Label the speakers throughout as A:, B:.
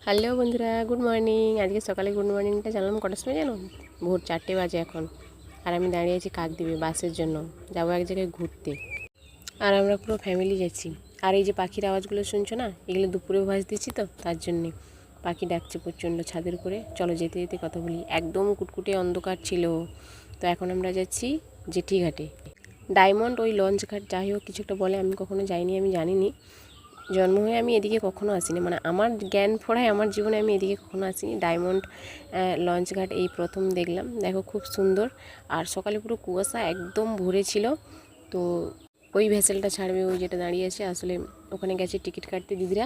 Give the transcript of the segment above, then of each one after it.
A: Hello বন্ধুরা, good morning. আজকে সকালে গুড মর্নিংটা জানলাম কটার সময় জানো? ভোর 4টে বাজে এখন। আর আমি দাঁড়িয়ে আছি কাকদ্বীপে বাসের জন্য, যাবো এক জায়গায় ঘুরতে। আর আমরা পুরো ফ্যামিলি যাচ্ছি। আর এই যে পাখির আওয়াজগুলো শুনছো না, এগুলো দুপুরে ভাজ দিচ্ছি তো তার জন্যে পাখি ডাকছে প্রচণ্ড ছাদের উপরে। চলো যেতে যেতে কথা বলি। একদম কুটকুটে অন্ধকার ছিল। তো এখন আমরা যাচ্ছি জেঠিঘাটে, ডায়মন্ড ওই লঞ্চ ঘাট, যাই হোক কিছু একটা বলে, আমি কখনো যাইনি, আমি জানিনি। জন্ম হয়ে আমি এদিকে কখনো আসিনি, মানে আমার জ্ঞান ফোড়ায় আমার জীবনে আমি এদিকে কখনো আসিনি। ডায়মন্ড লঞ্চ ঘাট এই প্রথম দেখলাম। দেখো খুব সুন্দর। আর সকালে পুরো কুয়াশা একদম ভরে ছিল। তো ওই ভেসেলটা ছাড়বে, ওই যেটা দাঁড়িয়ে আছে, আসলে ওখানে গেছে টিকিট কাটতে দিদিরা।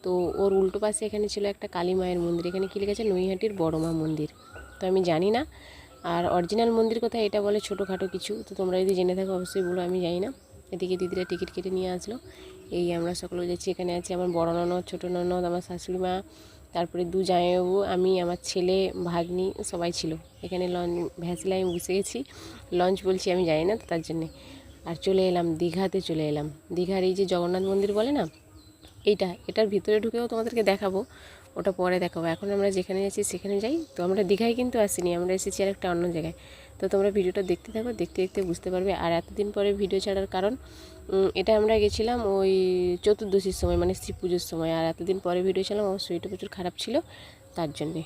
A: তো ওর উল্টো পাশে এখানে ছিল একটা কালী মায়ের মন্দির, এখানে কী লিখেছে নৈহাটির বড় মা মন্দির। তো আমি জানি না আর অরিজিনাল মন্দির কোথায় এটা বলে ছোটোখাটো কিছু, তো তোমরা যদি জেনে থাকো অবশ্যই বলো, আমি জানি না। এদিকে দিদিরা টিকিট কেটে নিয়ে আসলো। এই আমরা সকলে যাচ্ছি। এখানে আছে আমার বড় ননদ, ছোটো ননদ, আমার শাশুড়ি মা, তারপরে দু জামাইবাবু, আমি, আমার ছেলে, ভাগ্নি সবাই ছিল এখানে। ভ্যাসেলে আমি বসে গেছি। লঞ্চ বলছি আমি জানি না তো তার জন্যে। আর চলে এলাম দীঘাতে, চলে এলাম দীঘার এই যে জগন্নাথ মন্দির বলে না, এটার ভিতরে ঢুকেও তোমাদেরকে দেখাবো, ওটা পরে দেখাবো। এখন আমরা যেখানে যাচ্ছি সেখানে যাই। তো আমরা দীঘায় কিন্তু আসিনি, আমরা এসেছি আর একটা অন্য জায়গায়। তো তোমরা ভিডিওটা দেখতে থাকো, দেখতে দেখতে বুঝতে পারবে। আর এতদিন পরে ভিডিও ছাড়ার কারণ, এটা আমরা গেছিলাম ওই চতুর্দশীর সময়, মানে শিব পুজোর সময়। আর এতদিন পরে ভিডিও ছিলাম, আমার শরীরটা প্রচুর খারাপ ছিল তার জন্যে।